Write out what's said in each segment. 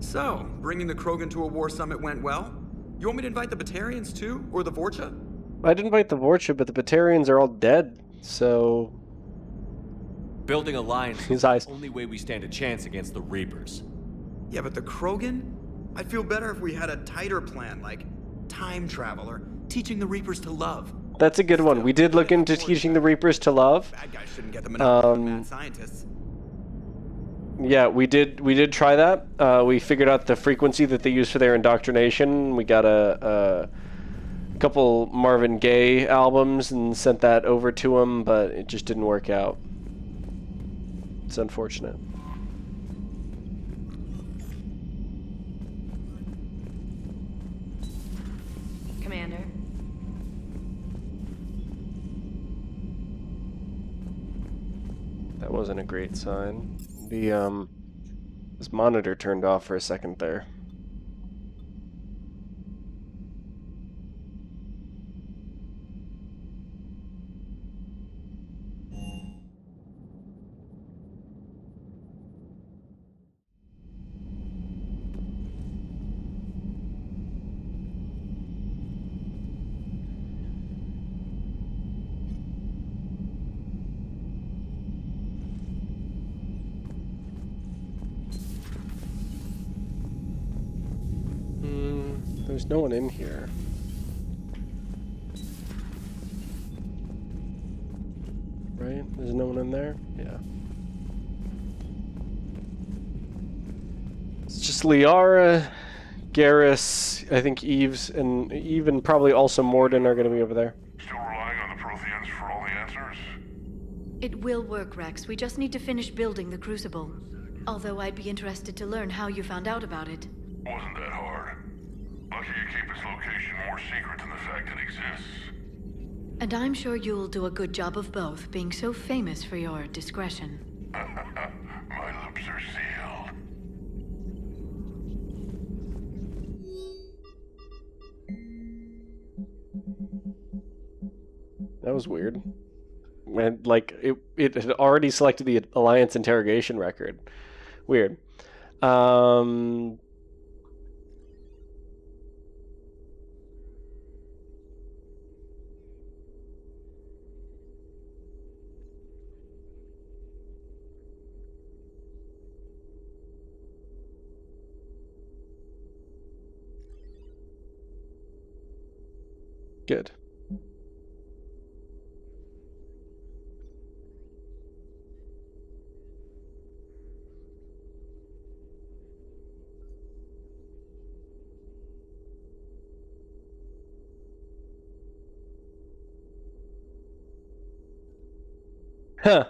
So, bringing the Krogan to a war summit went well? You want me to invite the Batarians too? Or the Vorcha? I'd invite the Vorcha, but the Batarians are all dead, so... Building alliances His is the eyes. only way we stand a chance against the Reapers. Yeah, but the Krogan? I'd feel better if we had a tighter plan, like time travel or teaching the Reapers to love. That's a good one. We did look into teaching the Reapers to love. Bad guys shouldn't get the monopoly on mad scientists. Yeah, we did try that. We figured out the frequency that they use for their indoctrination. We got a couple Marvin Gaye albums and sent that over to them, but it just didn't work out. It's unfortunate. Commander. That wasn't a great sign. This monitor turned off for a second there. There's no one in here. Right? There's no one in there? Yeah. It's just Liara, Garrus, I think Eve and probably also Morden are going to be over there. Still relying on the Protheans for all the answers? It will work, Rex. We just need to finish building the Crucible. Although I'd be interested to learn how you found out about it. Wasn't that hard. Lucky you keep its location more secret than the fact it exists. And I'm sure you'll do a good job of both, being so famous for your discretion. My lips are sealed. That was weird. And like it had already selected the Alliance interrogation record. Weird. Good. Huh.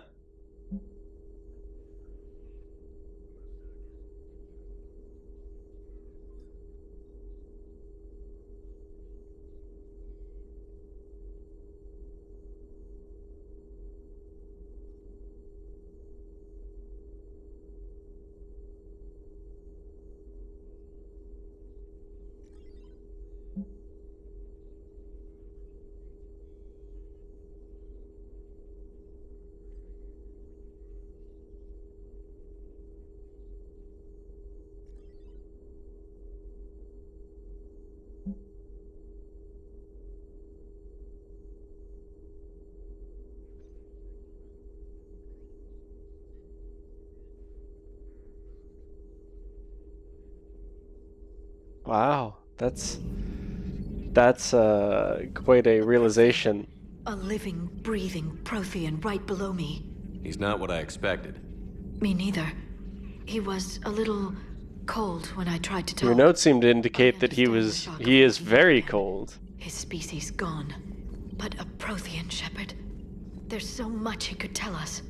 Wow, that's quite a realization. A living, breathing Prothean right below me. He's not what I expected. Me neither. He was a little cold when I tried to talk. Your notes seem to indicate that he is very again. cold. His species gone. But a Prothean, Shepard. There's so much he could tell us.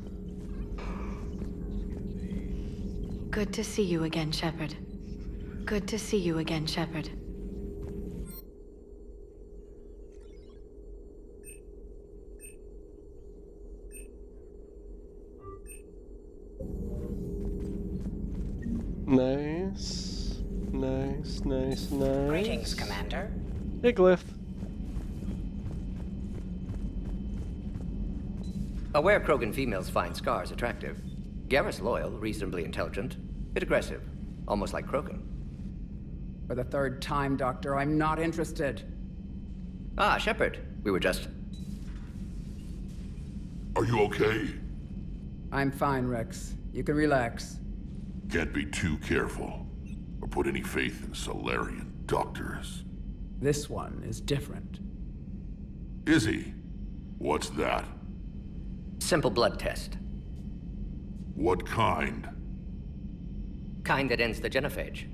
Good to see you again, Shepard. Good to see you again, Shepard. Nice. Nice, nice, nice. Greetings, Commander. Hey, Glyph. Aware Krogan females find scars attractive. Garrus loyal, reasonably intelligent, bit aggressive. almost like krogan. For the third time, Doctor, I'm not interested. Ah, Shepard. We were just... Are you okay? I'm fine, Rex. You can relax. Can't be too careful, or put any faith in Solarian doctors. This one is different. Is he? What's that? Simple blood test. What kind? Kind that ends the genophage.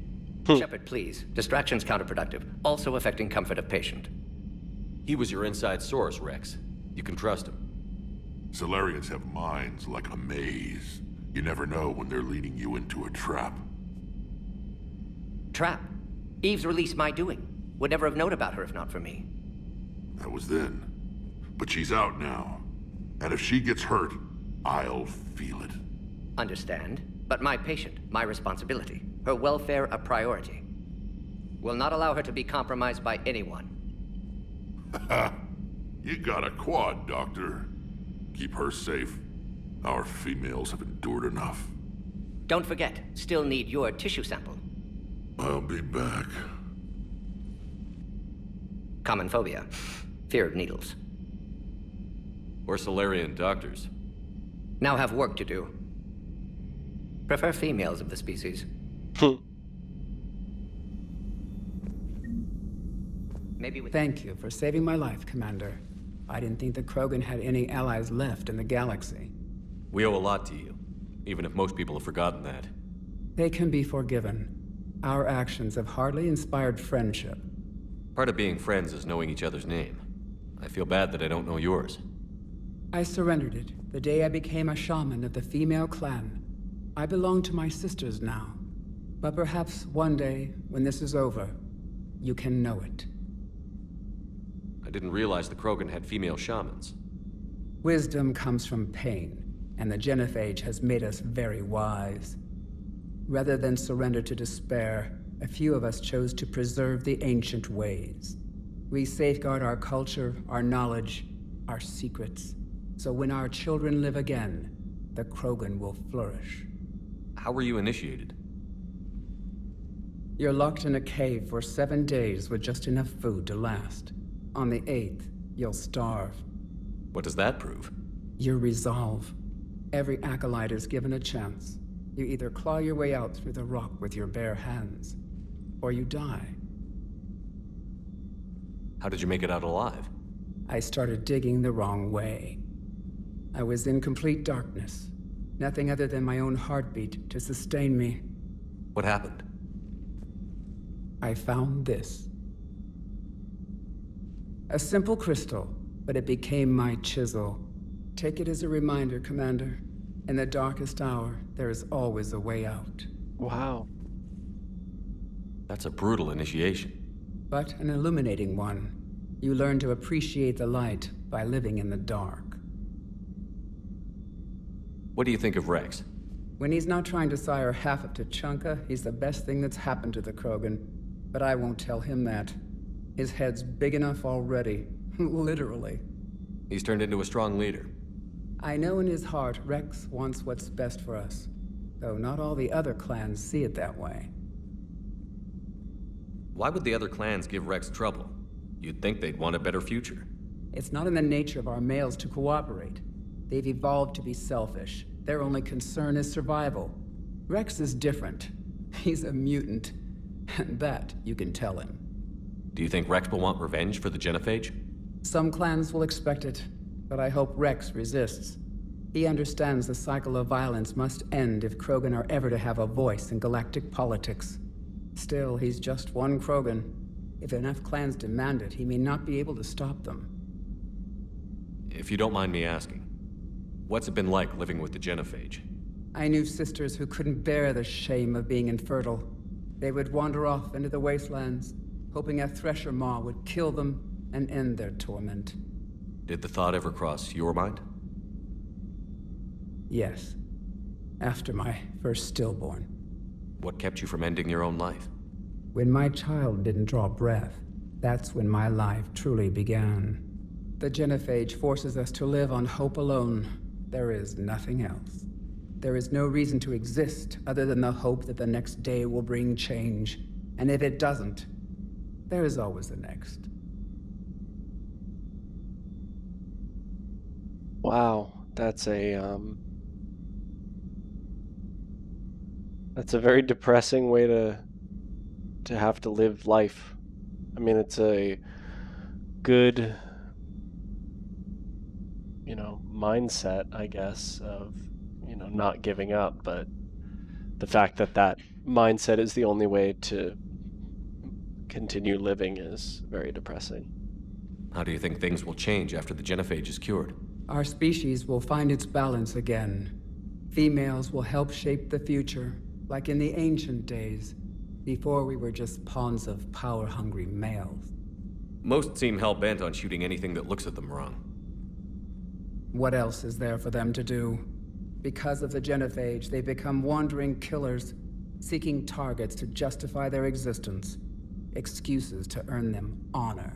Shepard, please. Distraction's counterproductive, also affecting comfort of patient. He was your inside source, Rex. You can trust him. Solarians have minds like a maze. You never know when they're leading you into a trap. Trap. Eve's release my doing. Would never have known about her if not for me. That was then. But she's out now. And if she gets hurt, I'll feel it. Understand. But my patient, my responsibility. Her welfare a priority. Will not allow her to be compromised by anyone. You got a quad, Doctor. Keep her safe. Our females have endured enough. Don't forget, still need your tissue sample. I'll be back. Common phobia. Fear of needles. Or Solarian doctors. Now have work to do. Prefer females of the species. Maybe with... Thank you for saving my life, Commander. I didn't think the Krogan had any allies left in the galaxy. We owe a lot to you, even if most people have forgotten that. They can be forgiven. Our actions have hardly inspired friendship. Part of being friends is knowing each other's name. I feel bad that I don't know yours. I surrendered it the day I became a shaman of the female clan. I belong to my sisters now. But perhaps one day, when this is over, you can know it. I didn't realize the Krogan had female shamans. Wisdom comes from pain, and the genophage has made us very wise. Rather than surrender to despair, a few of us chose to preserve the ancient ways. We safeguard our culture, our knowledge, our secrets. So when our children live again, the Krogan will flourish. How were you initiated? You're locked in a cave for 7 days with just enough food to last. On the 8th, you'll starve. What does that prove? Your resolve. Every acolyte is given a chance. You either claw your way out through the rock with your bare hands, or you die. How did you make it out alive? I started digging the wrong way. I was in complete darkness. Nothing other than my own heartbeat to sustain me. What happened? I found this. A simple crystal, but it became my chisel. Take it as a reminder, Commander. In the darkest hour, there is always a way out. Wow. That's a brutal initiation. But an illuminating one. You learn to appreciate the light by living in the dark. What do you think of Rex? When he's not trying to sire half of Tuchanka, he's the best thing that's happened to the Krogan. But I won't tell him that. His head's big enough already. Literally. He's turned into a strong leader. I know in his heart Rex wants what's best for us. Though not all the other clans see it that way. Why would the other clans give Rex trouble? You'd think they'd want a better future. It's not in the nature of our males to cooperate. They've evolved to be selfish. Their only concern is survival. Rex is different. He's a mutant. And that you can tell him. Do you think Rex will want revenge for the genophage? Some clans will expect it, but I hope Rex resists. He understands the cycle of violence must end if Krogan are ever to have a voice in galactic politics. Still, he's just one Krogan. If enough clans demand it, he may not be able to stop them. If you don't mind me asking, what's it been like living with the genophage? I knew sisters who couldn't bear the shame of being infertile. They would wander off into the wastelands, hoping a thresher maw would kill them and end their torment. Did the thought ever cross your mind? Yes. After my first stillborn. What kept you from ending your own life? When my child didn't draw breath, that's when my life truly began. The genophage forces us to live on hope alone. There is nothing else. there is no reason to exist other than the hope that the next day will bring change. And if it doesn't, there is always the next. Wow, that's a very depressing way to have to live life. I mean, it's a good, mindset, I guess, of, not giving up, but the fact that that mindset is the only way to continue living is very depressing. How do you think things will change after the genophage is cured? Our species will find its balance again. Females will help shape the future, like in the ancient days, before we were just pawns of power-hungry males. Most seem hell-bent on shooting anything that looks at them wrong. What else is there for them to do? Because of the genophage, they become wandering killers, seeking targets to justify their existence, excuses to earn them honor.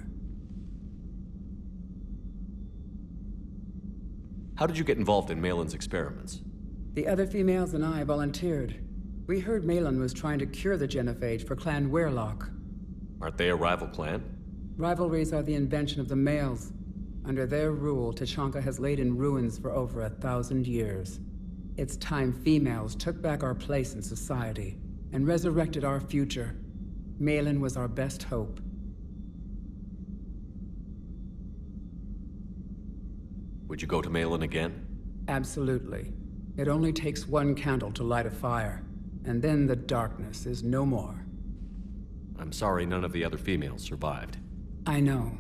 How did you get involved in Malin's experiments? The other females and I volunteered. We heard Malin was trying to cure the genophage for Clan Weirlock. Aren't they a rival clan? Rivalries are the invention of the males. Under their rule, Tuchanka has laid in ruins for over 1,000 years. It's time females took back our place in society and resurrected our future. Malin was our best hope. Would you go to Malin again? Absolutely. It only takes one candle to light a fire, and then the darkness is no more. I'm sorry none of the other females survived. I know.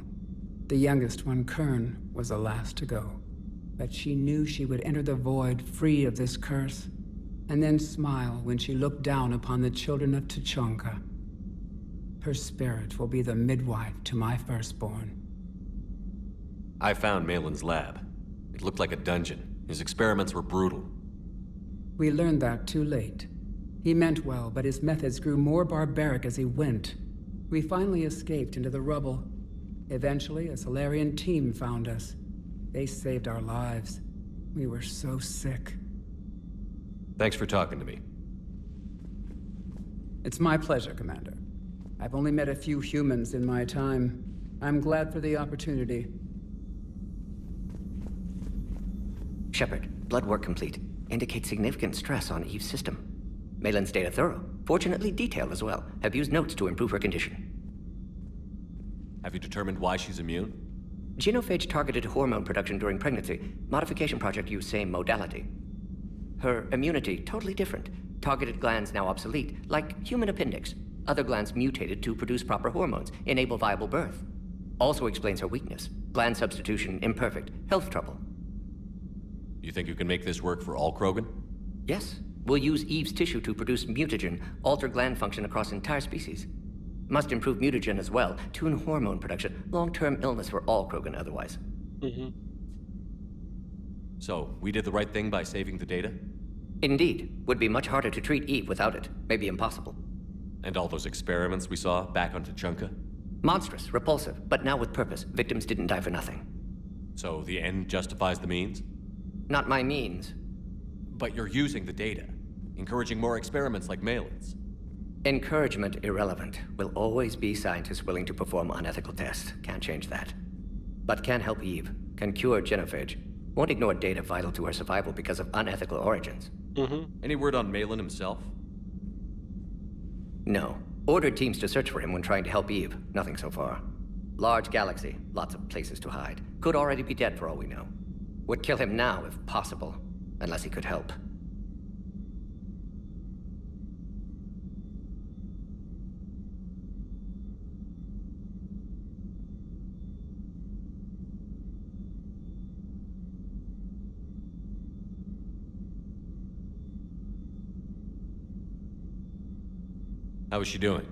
The youngest one, Kern, was the last to go. But she knew she would enter the void free of this curse, and then smile when she looked down upon the children of Tuchanka. Her spirit will be the midwife to my firstborn. I found Malin's lab. It looked like a dungeon. His experiments were brutal. We learned that too late. He meant well, but his methods grew more barbaric as he went. We finally escaped into the rubble. Eventually, a Solarian team found us. They saved our lives. We were so sick. Thanks for talking to me. It's my pleasure, Commander. I've only met a few humans in my time. I'm glad for the opportunity. Shepard, blood work complete. Indicates significant stress on Eve's system. Malin's data thorough. Fortunately detailed as well. Have used notes to improve her condition. Have you determined why she's immune? Genophage targeted hormone production during pregnancy. Modification project used same modality. Her immunity totally different. Targeted glands now obsolete, like human appendix. Other glands mutated to produce proper hormones, enable viable birth. Also explains her weakness. Gland substitution imperfect. Health trouble. You think you can make this work for all krogan? Yes. We'll use Eve's tissue to produce mutagen, alter gland function across entire species. Must improve mutagen as well, tune hormone production, long-term illness for all krogan otherwise. So, we did the right thing by saving the data? Indeed. Would be much harder to treat Eve without it. Maybe impossible. And all those experiments we saw back on Tuchanka? Monstrous, repulsive, but now with purpose. Victims didn't die for nothing. So the end justifies the means? Not my means. But you're using the data, encouraging more experiments like Malin's. Encouragement irrelevant. Will always be scientists willing to perform unethical tests. Can't change that. But can help Eve. Can cure genophage. Won't ignore data vital to her survival because of unethical origins. Any word on Malin himself? No. Ordered teams to search for him when trying to help Eve. Nothing so far. Large galaxy. Lots of places to hide. Could already be dead for all we know. Would kill him now if possible. Unless he could help. How is she doing?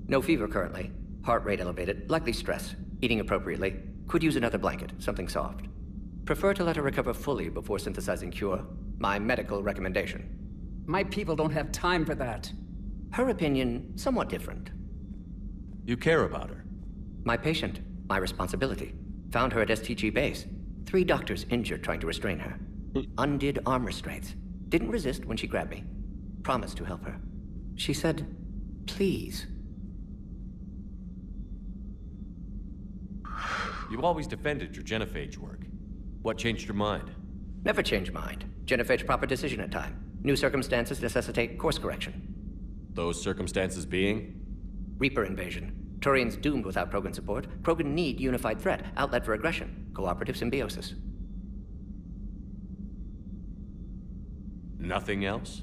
No fever currently. Heart rate elevated, likely stress. Eating appropriately. Could use another blanket, something soft. Prefer to let her recover fully before synthesizing cure. My medical recommendation. My people don't have time for that. Her opinion, somewhat different. You care about her. My patient, my responsibility. Found her at STG base. 3 doctors injured trying to restrain her. Undid arm restraints. Didn't resist when she grabbed me. Promised to help her. She said, please. You've always defended your genophage work. What changed your mind? Never change mind. Genophage proper decision at time. New circumstances necessitate course correction. Those circumstances being? Reaper invasion. Turians doomed without Krogan support. Krogan need unified threat, outlet for aggression, cooperative symbiosis. Nothing else?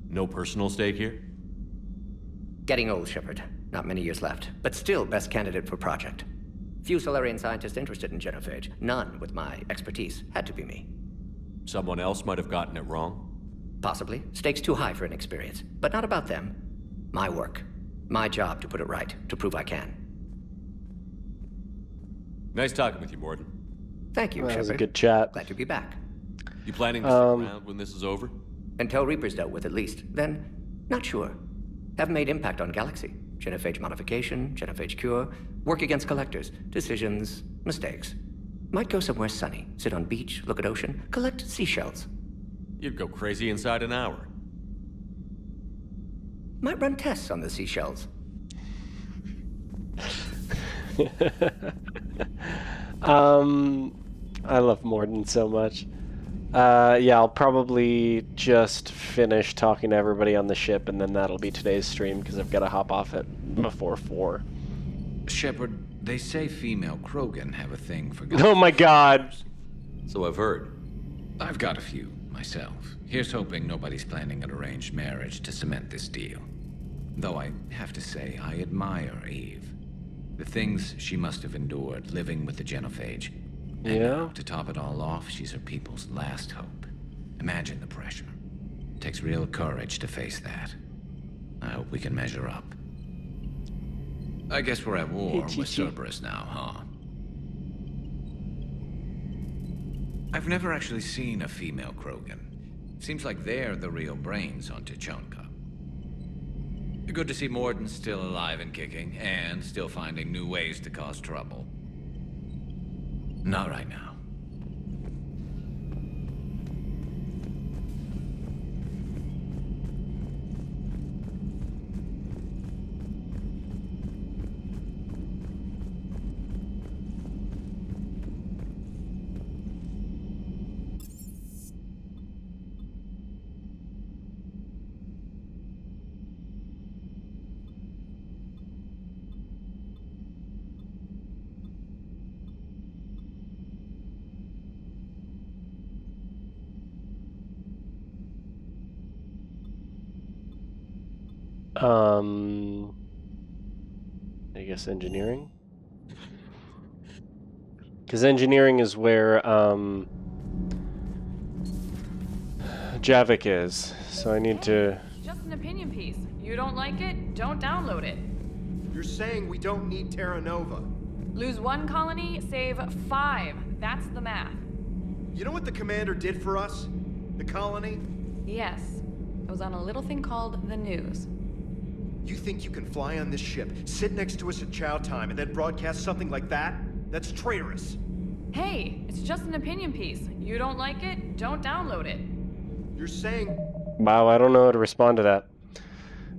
No personal stake here? Getting old, Shepard. Not many years left, but still best candidate for project. Few Solarian scientists interested in genophage. None with my expertise. Had to be me. Someone else might have gotten it wrong? Possibly. Stakes too high for inexperience. But not about them. My work. My job to put it right, to prove I can. Nice talking with you, Morden. Thank you, That Shepard. was a good chat. Glad to be back. You planning to stick around when this is over? Until Reaper's dealt with, at least. Then, not sure. Haven't made impact on Galaxy. Genophage modification, genophage cure, work against collectors, decisions, mistakes. Might go somewhere sunny, sit on beach, look at ocean, collect seashells. You'd go crazy inside an hour. Might run tests on the seashells. I love Morden so much. Yeah, I'll probably just finish talking to everybody on the ship, and then that'll be today's stream, because I've got to hop off it before 4. Shepard, they say female Krogan have a thing for Oh my god! So I've heard. I've got a few, myself. Here's hoping nobody's planning an arranged marriage to cement this deal. Though I have to say, I admire Eve. The things she must have endured living with the genophage. And Yeah? now, to top it all off, she's her people's last hope. Imagine the pressure. It takes real courage to face that. I hope we can measure up. I guess we're at war with Cerberus now, huh? I've never actually seen a female Krogan. Seems like they're the real brains on Tuchanka. Good to see Morden's still alive and kicking, and still finding new ways to cause trouble. Not right now. I guess engineering? Because engineering is where, Javik is, so I need to... Just an opinion piece. You don't like it? Don't download it. You're saying we don't need Terra Nova. Lose 1 colony, save 5. That's the math. You know what the commander did for us? The colony? Yes. It was on a little thing called the news. You think you can fly on this ship, sit next to us at chow time, and then broadcast something like that? That's traitorous. Hey, it's just an opinion piece. You don't like it? Don't download it. You're saying... Wow, I don't know how to respond to that.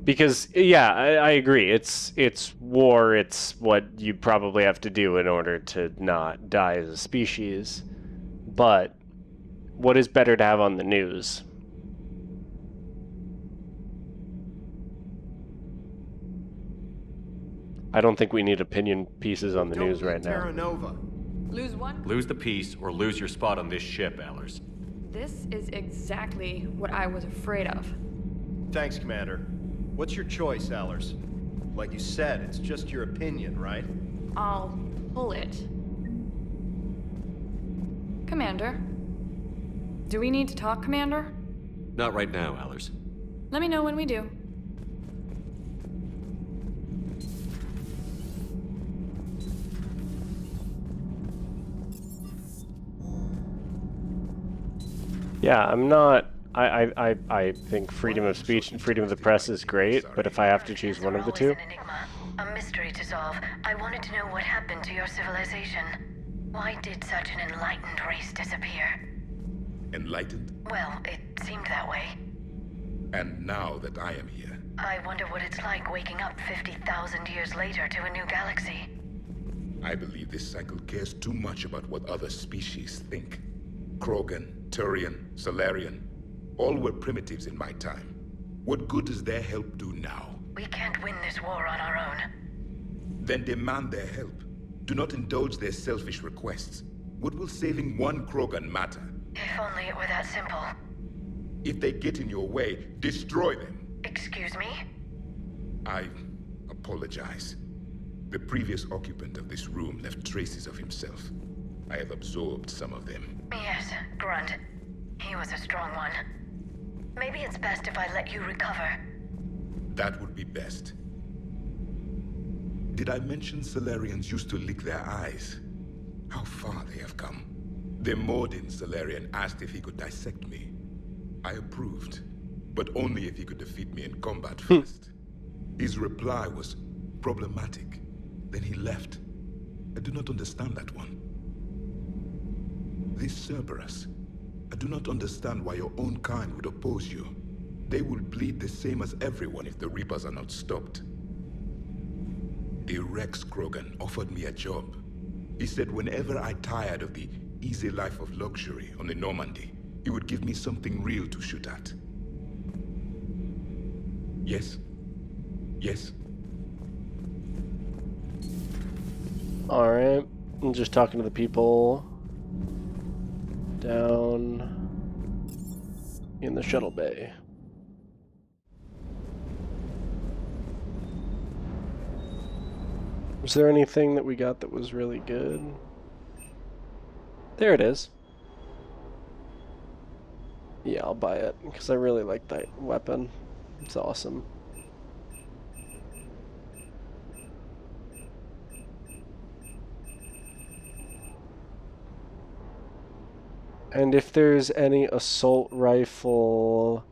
Because, yeah, I agree. It's war. It's what you probably have to do in order to not die as a species. But what is better to have on the news? I don't think we need opinion pieces on the news right Terra now. Nova. Lose 1? Lose the peace or lose your spot on this ship, Allers. This is exactly what I was afraid of. Thanks, Commander. What's your choice, Allers? Like you said, it's just your opinion, right? I'll pull it. Commander? Do we need to talk, Commander? Not right now, Allers. Let me know when we do. Yeah, I'm not... I think freedom of speech and freedom of the press is great, but if I have to choose one of the two... An enigma, a mystery to solve. I wanted to know what happened to your civilization. Why did such an enlightened race disappear? Enlightened? Well, it seemed that way. And now that I am here, I wonder what it's like waking up 50,000 years later to a new galaxy. I believe this cycle cares too much about what other species think. Krogan, Turian, Solarian, all were primitives in my time. What good does their help do now? We can't win this war on our own. Then demand their help. Do not indulge their selfish requests. What will saving one Krogan matter? If only it were that simple. If they get in your way, destroy them. Excuse me? I apologize. The previous occupant of this room left traces of himself. I have absorbed some of them. Yes, Grunt. He was a strong one. Maybe it's best if I let you recover. That would be best. Did I mention Solarians used to lick their eyes? How far they have come. The Mordin Solarian asked if he could dissect me. I approved, but only if he could defeat me in combat first. His reply was problematic. Then he left. I do not understand that one. This Cerberus. I do not understand why your own kind would oppose you. They will bleed the same as everyone if the Reapers are not stopped. The Rex Krogan offered me a job. He said whenever I tired of the easy life of luxury on the Normandy, he would give me something real to shoot at. Yes? Yes? Alright. I'm just talking to the people down in the shuttle bay. Was there anything that we got that was really good? There it is. Yeah, I'll buy it, because I really like that weapon. It's awesome. And if there's any assault rifle...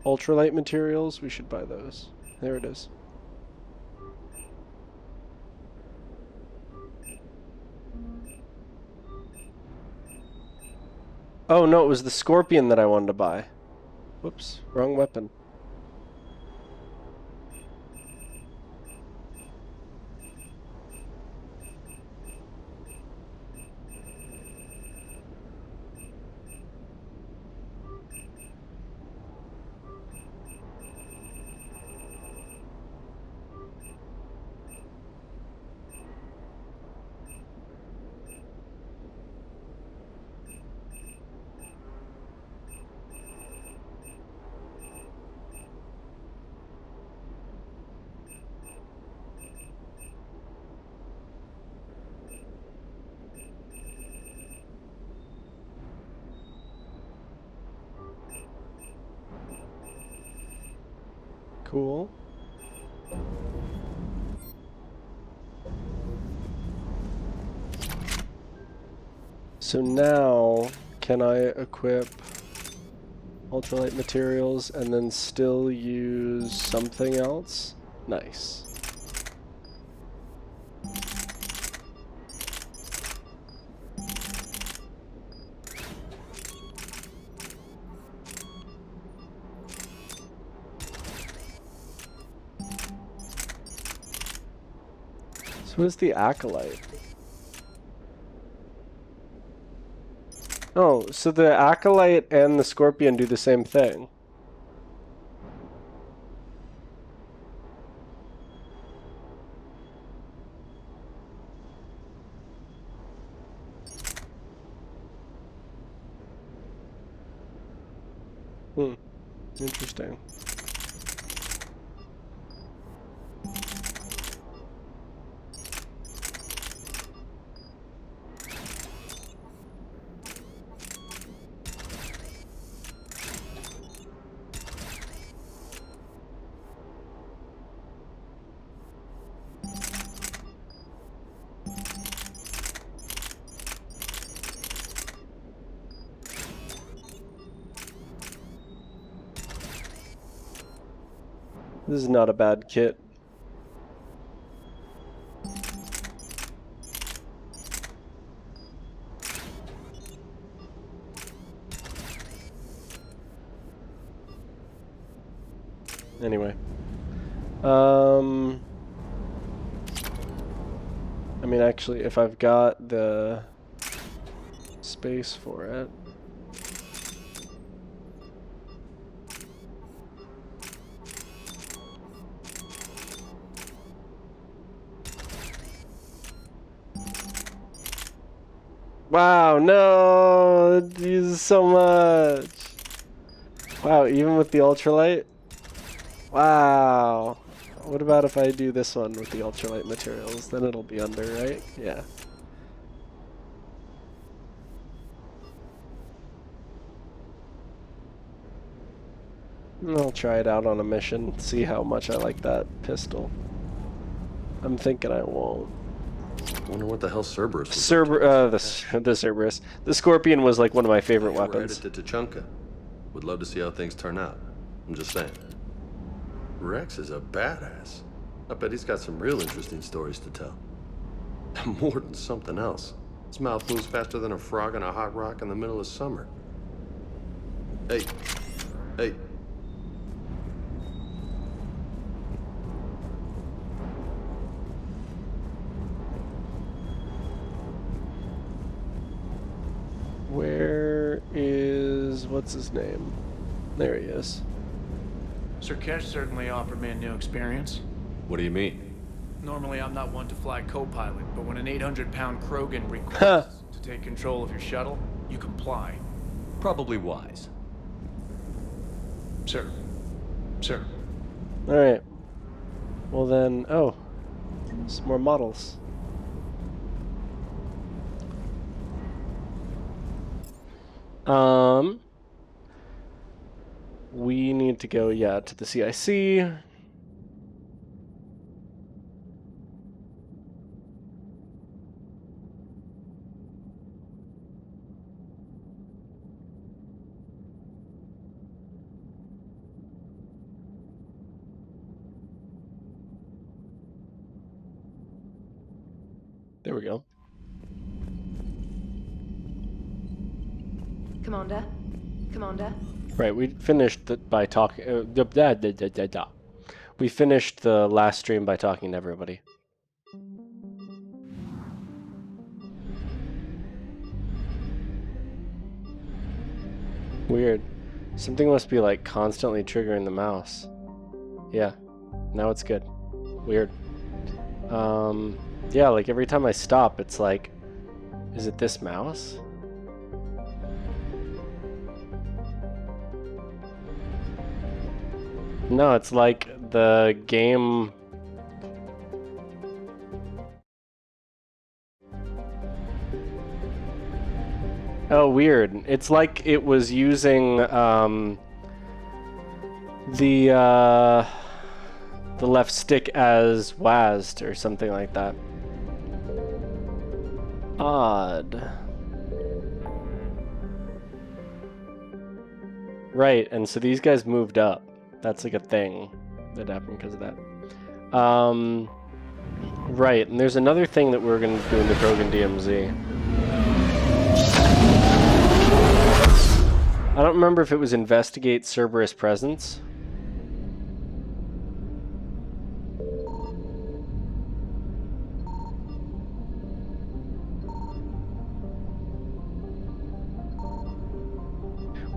ultralight materials, we should buy those. There it is. Oh no, it was the Scorpion that I wanted to buy. Whoops, wrong weapon. Cool. So now, can I equip ultralight materials and then still use something else? Nice. So what is the Acolyte? Oh, so the Acolyte and the Scorpion do the same thing. Interesting. This is not a bad kit. Anyway. I mean, actually, if I've got the space for it. Wow, no! It uses so much! Wow, even with the ultralight? Wow. What about if I do this one with the ultralight materials? Then it'll be under, right? Yeah. I'll try it out on a mission, see how much I like that pistol. I'm thinking I won't. I wonder what the hell Cerberus was the Cerberus. The Scorpion was like one of my favorite weapons. We're headed to Tuchanka. Would love to see how things turn out. I'm just saying. Rex is a badass. I bet he's got some real interesting stories to tell. More than something else. His mouth moves faster than a frog on a hot rock in the middle of summer. Hey. Hey. Where is... what's his name? There he is. Sir Kesh certainly offered me a new experience. What do you mean? Normally I'm not one to fly co-pilot, but when an 800-pound krogan requests to take control of your shuttle, you comply. Probably wise. Sir. Sir. Alright. Well then... oh. Some more models. We need to go, yeah, to the CIC. There we go. Commander? Commander? Right, we finished by talking... We finished the last stream by talking to everybody. Weird. Something must be like constantly triggering the mouse. Yeah, now it's good. Weird. Yeah, like every time I stop, it's like... is it this mouse? No, it's like the game... oh, weird. It's like it was using the left stick as WASD or something like that. Odd. Right, and so these guys moved up. That's like a thing that happened because of that. Right, and there's another thing that we're going to do in the Krogan DMZ. I don't remember if it was investigate Cerberus presence.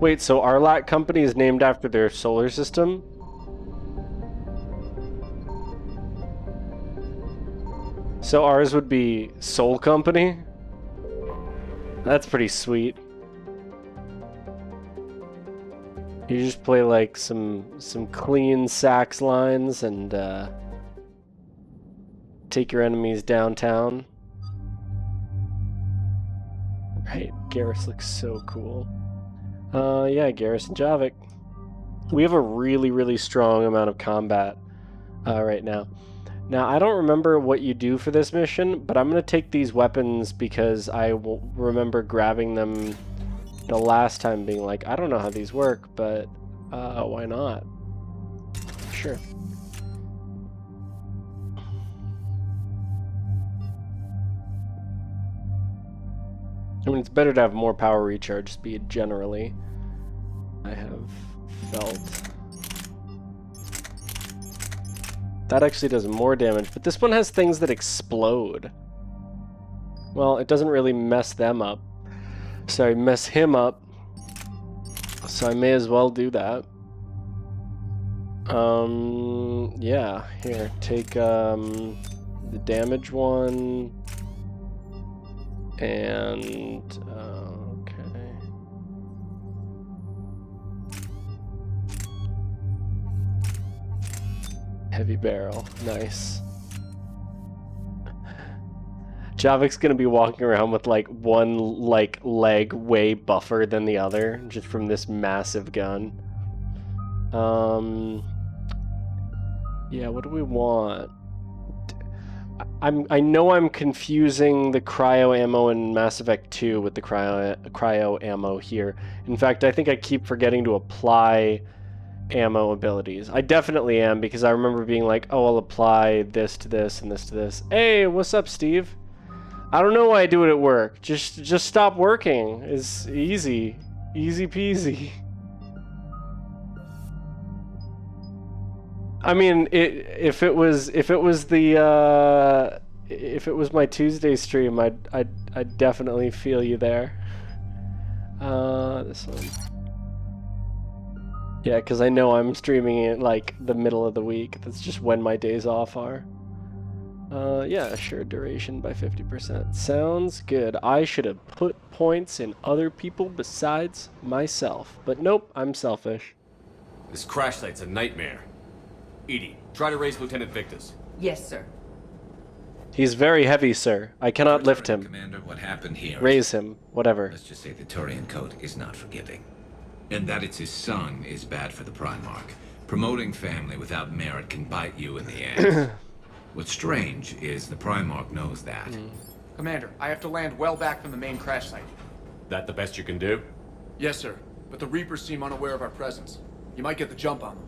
Wait, so Arlac Company is named after their solar system? So ours would be Soul Company? That's pretty sweet. You just play like some clean sax lines and take your enemies downtown. Right, Garrus looks so cool. Yeah, Garrus and Javik. We have a really, really strong amount of combat right now. Now, I don't remember what you do for this mission, but I'm going to take these weapons because I will remember grabbing them the last time being like, I don't know how these work, but why not? Sure. I mean, it's better to have more power recharge speed, generally. I have felt. That actually does more damage, but this one has things that explode. Well, it doesn't really mess them up. Sorry, mess him up. So I may as well do that. Yeah, here, take the damage one. And, okay. Heavy barrel, nice. Javik's gonna be walking around with like one leg way buffer than the other, just from this massive gun. Yeah, what do we want? I know I'm confusing the cryo ammo in Mass Effect 2 with the cryo ammo here. In fact, I think I keep forgetting to apply ammo abilities. I definitely am, because I remember being like, oh, I'll apply this to this and this to this. Hey, what's up, Steve? I don't know why I do it at work. Just stop working. It's easy. Easy peasy. I mean, if it was my Tuesday stream, I'd definitely feel you there. This one. Yeah, because I know I'm streaming it like the middle of the week. That's just when my days off are. Yeah, sure, duration by 50%. Sounds good. I should have put points in other people besides myself. But nope, I'm selfish. This crash site's a nightmare. Edie, try to raise Lieutenant Victus. Yes, sir. He's very heavy, sir. I cannot lift him. Commander, what happened here? Raise him, whatever. Let's just say the Turian code is not forgiving. And that it's his son is bad for the Primarch. Promoting family without merit can bite you in the ass. What's strange is the Primarch knows that. Commander, I have to land well back from the main crash site. That the best you can do? Yes, sir. But the Reapers seem unaware of our presence. You might get the jump on them.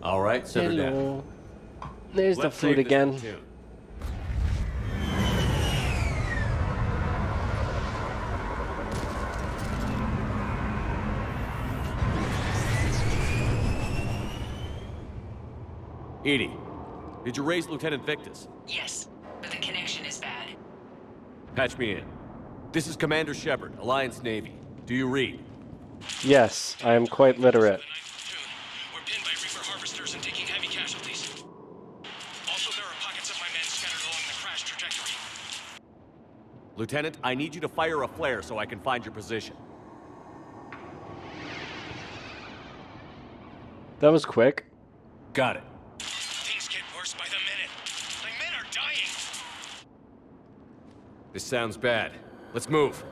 All right, set her down. There's the food again. Edie, did you raise Lieutenant Victus? Yes, but the connection is bad. Patch me in. This is Commander Shepard, Alliance Navy. Do you read? Yes, I am quite literate. We're pinned by Reaper harvesters and taking heavy casualties. Also, there are pockets of my men scattered along the crash trajectory. Lieutenant, I need you to fire a flare so I can find your position. That was quick. Got it. Things get worse by the minute. My men are dying. This sounds bad. Let's move.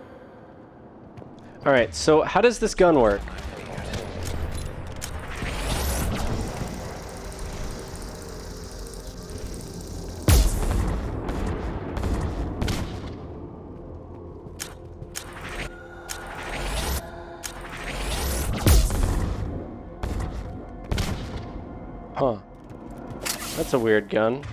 Alright, so how does this gun work? Huh. That's a weird gun.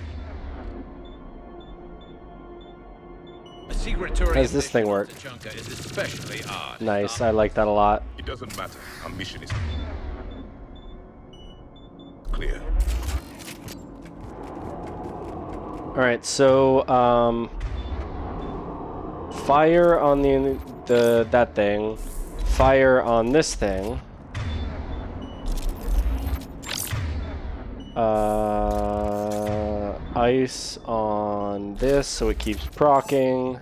How does this thing work? Is especially odd. Nice, I like that a lot. It doesn't matter. Our mission is clear. Alright, so fire on that thing, fire on this thing. Ice on this so it keeps proccing,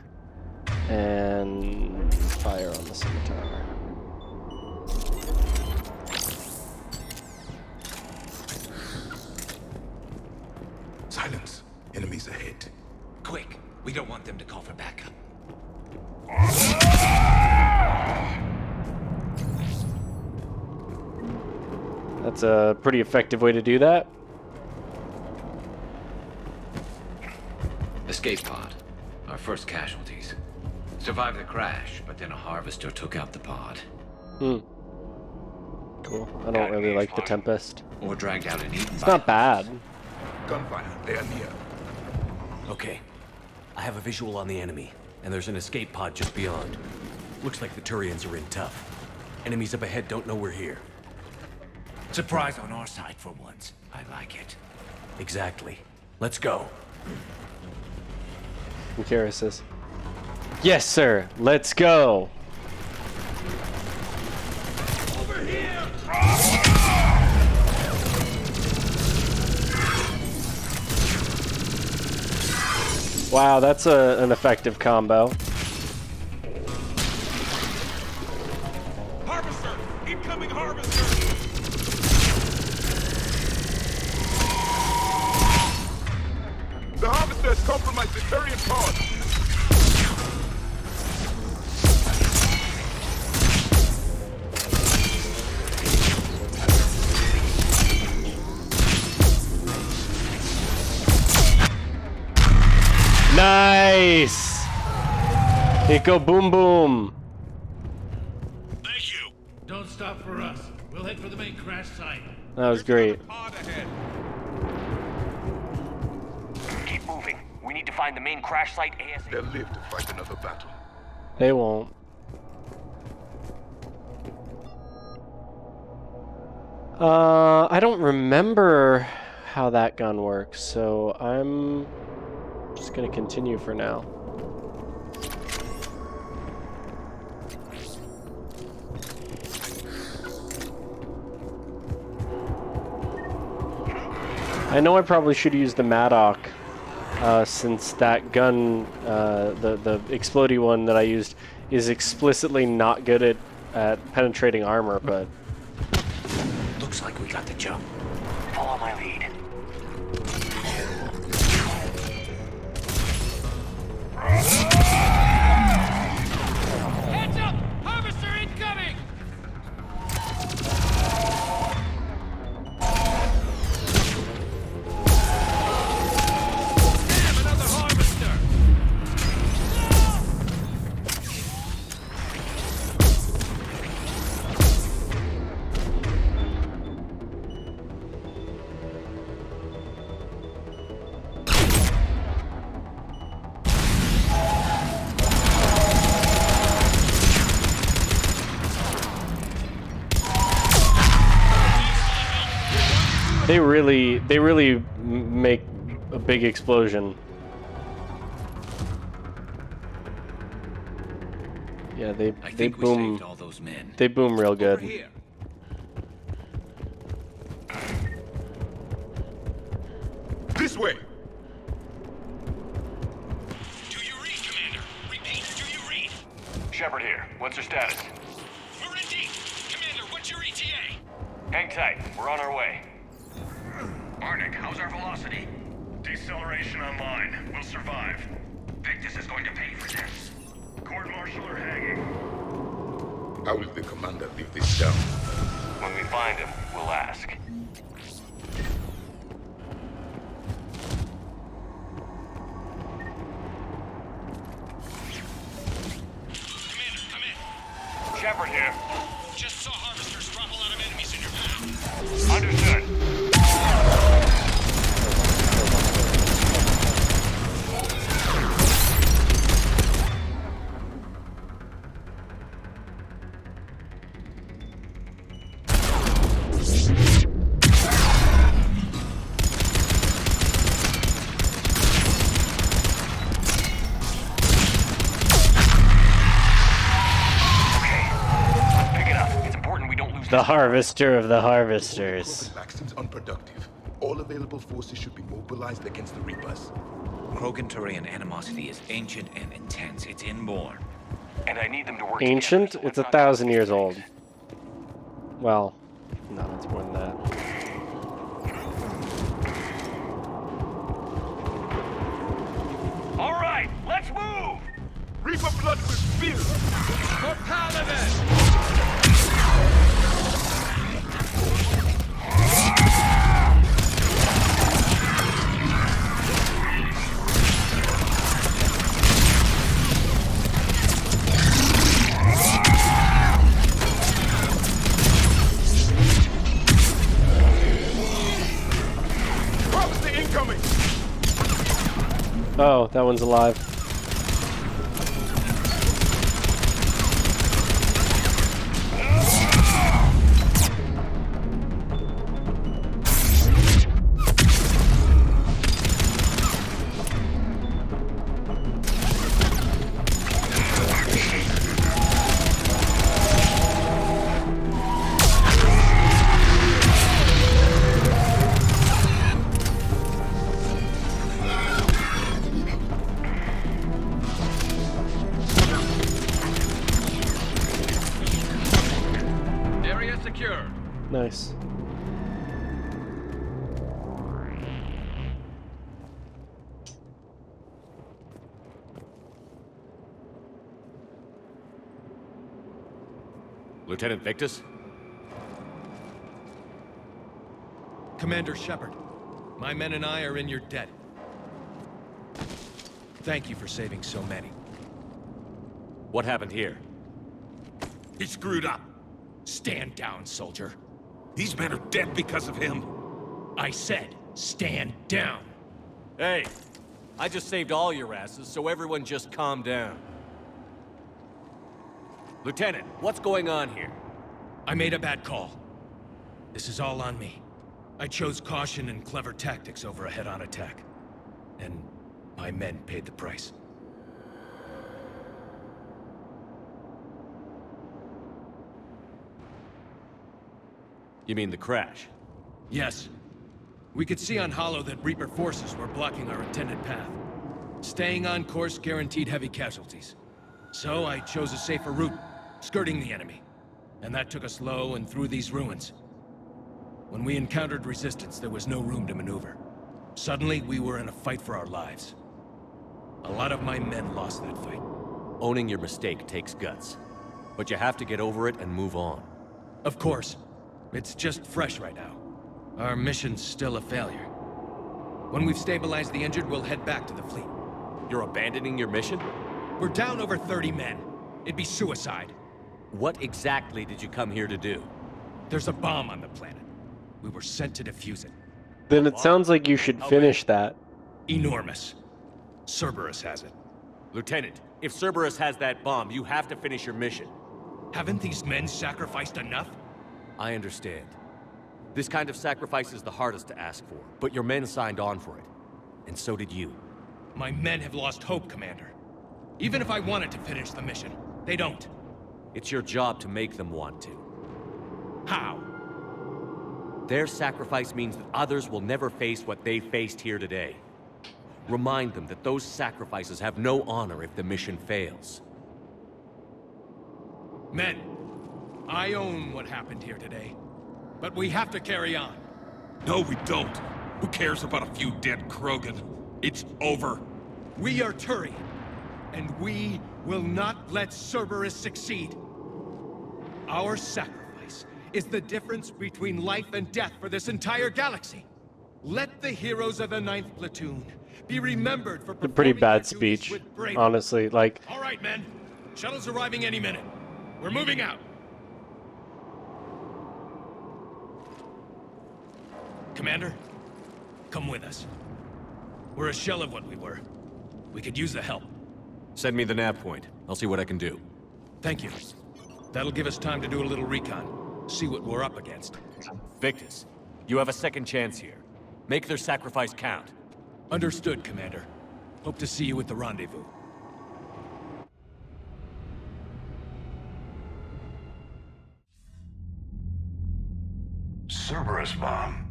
and fire on the scimitar. Silence. Enemies ahead. Quick, we don't want them to call for backup. That's a pretty effective way to do that. Escape pod. Our first casualties. Survived the crash, but then a harvester took out the pod. Cool. I don't really like the Tempest. Or dragged out and eaten. It's not bad. Gunfire. They are near. Okay. I have a visual on the enemy, and there's an escape pod just beyond. Looks like the Turians are in tough. Enemies up ahead don't know we're here. Surprise on our side for once. I like it. Exactly. Let's go. And Kira says, "Yes, sir. Let's go." Over here! Wow, that's an effective combo. Harvester! Incoming harvester! The harvester has compromised the Turian pod. Nice! It go boom boom. Thank you. Don't stop for us. We'll head for the main crash site. That was great. Keep moving. We need to find the main crash site ASAP. They'll live to fight another battle. They won't. I don't remember how that gun works, so I'm just gonna continue for now. I know I probably should use the Maddock, since that gun, the explodey one that I used, is explicitly not good at penetrating armor, but... Looks like we got the jump. Follow my lead. Heads up! Harvester incoming! Damn, another harvester! They really make a big explosion. Yeah, they boom. Saved all those men. They boom real good. Over here. This way. Do you read, Commander? Repeat, do you read? Shepard here. What's your status? We're in deep. Commander, what's your ETA? Hang tight. We're on our way. Arnik, how's our velocity? Deceleration online. We'll survive. Victus is going to pay for this. Court-martial or hanging? How will the commander live this down? When we find him, we'll ask. Commander, come in. Shepard here. Just saw harvesters drop a lot of enemies in your path. Understood. The harvester of the harvesters. Krogan seems unproductive. All available forces should be mobilized against the Reapers. Krogan-Turian animosity is ancient and intense. It's inborn. And I need them to work Ancient? together. It's 1,000 years old. Well, no, it's more than that. All right, let's move! Reaper blood will spill! For Paladin! Harvester incoming! Oh, that one's alive. Nice. Lieutenant Victus? Commander Shepard, my men and I are in your debt. Thank you for saving so many. What happened here? He screwed up. Stand down, soldier. These men are dead because of him. I said, stand down. Hey, I just saved all your asses, so everyone just calm down. Lieutenant, what's going on here? I made a bad call. This is all on me. I chose caution and clever tactics over a head-on attack. And my men paid the price. You mean the crash? Yes. We could see on Hollow that Reaper forces were blocking our intended path. Staying on course guaranteed heavy casualties. So I chose a safer route, skirting the enemy. And that took us low and through these ruins. When we encountered resistance, there was no room to maneuver. Suddenly, we were in a fight for our lives. A lot of my men lost that fight. Owning your mistake takes guts. But you have to get over it and move on. Of course. It's just fresh right now. Our mission's still a failure. When we've stabilized the injured, we'll head back to the fleet. You're abandoning your mission? We're down over 30 men. It'd be suicide. What exactly did you come here to do? There's a bomb on the planet. We were sent to defuse it. Then it sounds like you should finish that. Enormous. Cerberus has it. Lieutenant, if Cerberus has that bomb, you have to finish your mission. Haven't these men sacrificed enough? I understand. This kind of sacrifice is the hardest to ask for, but your men signed on for it. And so did you. My men have lost hope, Commander. Even if I wanted to finish the mission, they don't. It's your job to make them want to. How? Their sacrifice means that others will never face what they faced here today. Remind them that those sacrifices have no honor if the mission fails. Men, I own what happened here today. But we have to carry on. No, we don't. Who cares about a few dead krogan? It's over. We are Turian, and we will not let Cerberus succeed. Our sacrifice is the difference between life and death for this entire galaxy. Let the heroes of the 9th Platoon be remembered for It's a pretty performing bad their duties speech, with bravery. honestly. Like, All right, men. Shuttle's arriving any minute. We're moving out. Commander, come with us. We're a shell of what we were. We could use the help. Send me the nav point. I'll see what I can do. Thank you. That'll give us time to do a little recon. See what we're up against. Victus, you have a second chance here. Make their sacrifice count. Understood, Commander. Hope to see you at the rendezvous. Cerberus bomb.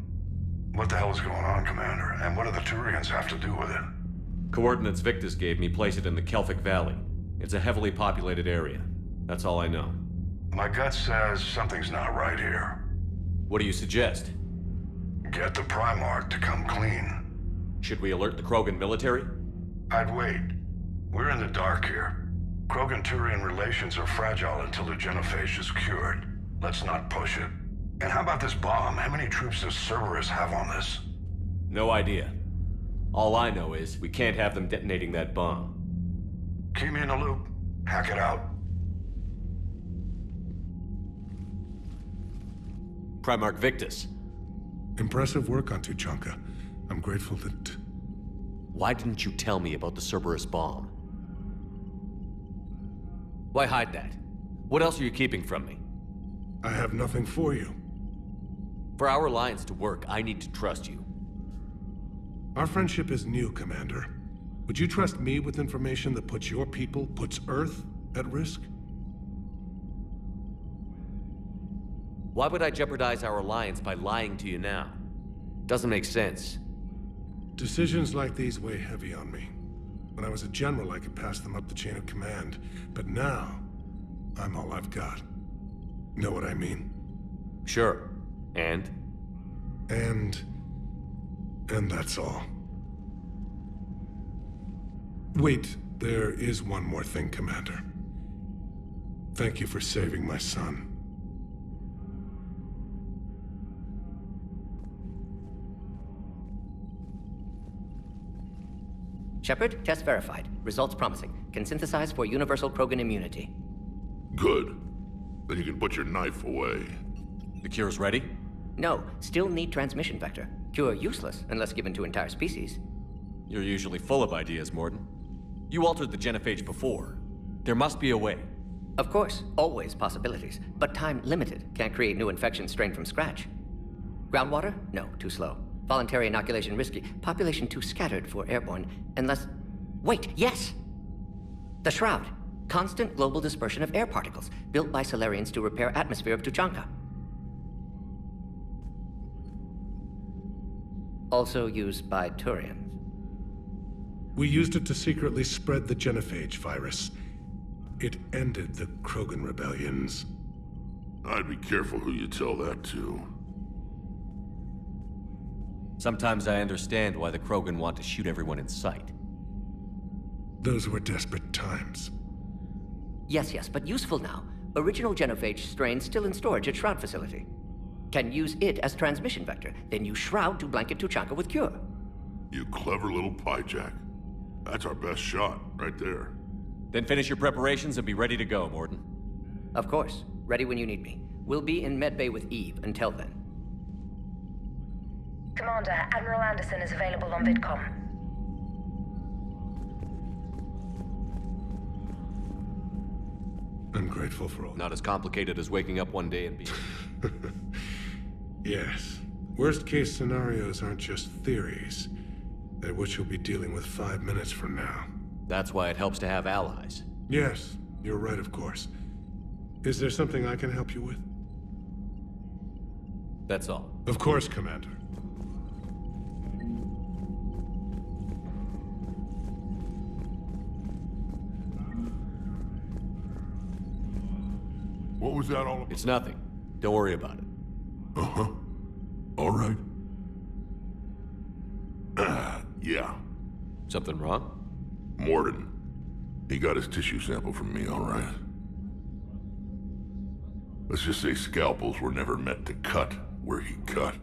What the hell is going on, Commander? And what do the Turians have to do with it? Coordinates Victus gave me place it in the Kelphic Valley. It's a heavily populated area. That's all I know. My gut says something's not right here. What do you suggest? Get the Primarch to come clean. Should we alert the Krogan military? I'd wait. We're in the dark here. Krogan-Turian relations are fragile until the genophage is cured. Let's not push it. And how about this bomb? How many troops does Cerberus have on this? No idea. All I know is we can't have them detonating that bomb. Keep me in the loop. Hack it out. Primarch Victus. Impressive work on Tuchanka. I'm grateful that... Why didn't you tell me about the Cerberus bomb? Why hide that? What else are you keeping from me? I have nothing for you. For our alliance to work, I need to trust you. Our friendship is new, Commander. Would you trust me with information that puts your people, puts Earth, at risk? Why would I jeopardize our alliance by lying to you now? Doesn't make sense. Decisions like these weigh heavy on me. When I was a general, I could pass them up the chain of command. But now, I'm all I've got. Know what I mean? Sure. And? And that's all. Wait, there is one more thing, Commander. Thank you for saving my son. Shepard, test verified. Results promising. Can synthesize for universal Krogan immunity. Good. Then you can put your knife away. The cure's ready? No, still need transmission vector. Cure useless unless given to entire species. You're usually full of ideas, Morden. You altered the genophage before. There must be a way. Of course, always possibilities, but time limited. Can't create new infection strain from scratch. Groundwater? No, too slow. Voluntary inoculation risky. Population too scattered for airborne, unless... Wait, yes! The Shroud. Constant global dispersion of air particles, built by Solarians to repair atmosphere of Tuchanka. Also used by Turians. We used it to secretly spread the genophage virus. It ended the Krogan rebellions. I'd be careful who you tell that to. Sometimes I understand why the Krogan want to shoot everyone in sight. Those were desperate times. Yes, but useful now. Original genophage strain still in storage at Shroud facility. Can use it as transmission vector, then use Shroud to blanket Tuchanka with cure. You clever little pyjack. That's our best shot, right there. Then finish your preparations and be ready to go, Morden. Of course. Ready when you need me. We'll be in medbay with Eve until then. Commander, Admiral Anderson is available on VidCom. I'm grateful for all. Not as complicated as waking up one day and being... Yes. Worst case scenarios aren't just theories. They're what you'll be dealing with 5 minutes from now. That's why it helps to have allies. Yes, you're right, of course. Is there something I can help you with? That's all. Of course, Commander. What was that all about? It's nothing. Don't worry about it. Uh-huh. All right. Yeah. Something wrong? Morden. He got his tissue sample from me, all right. Let's just say scalpels were never meant to cut where he cut.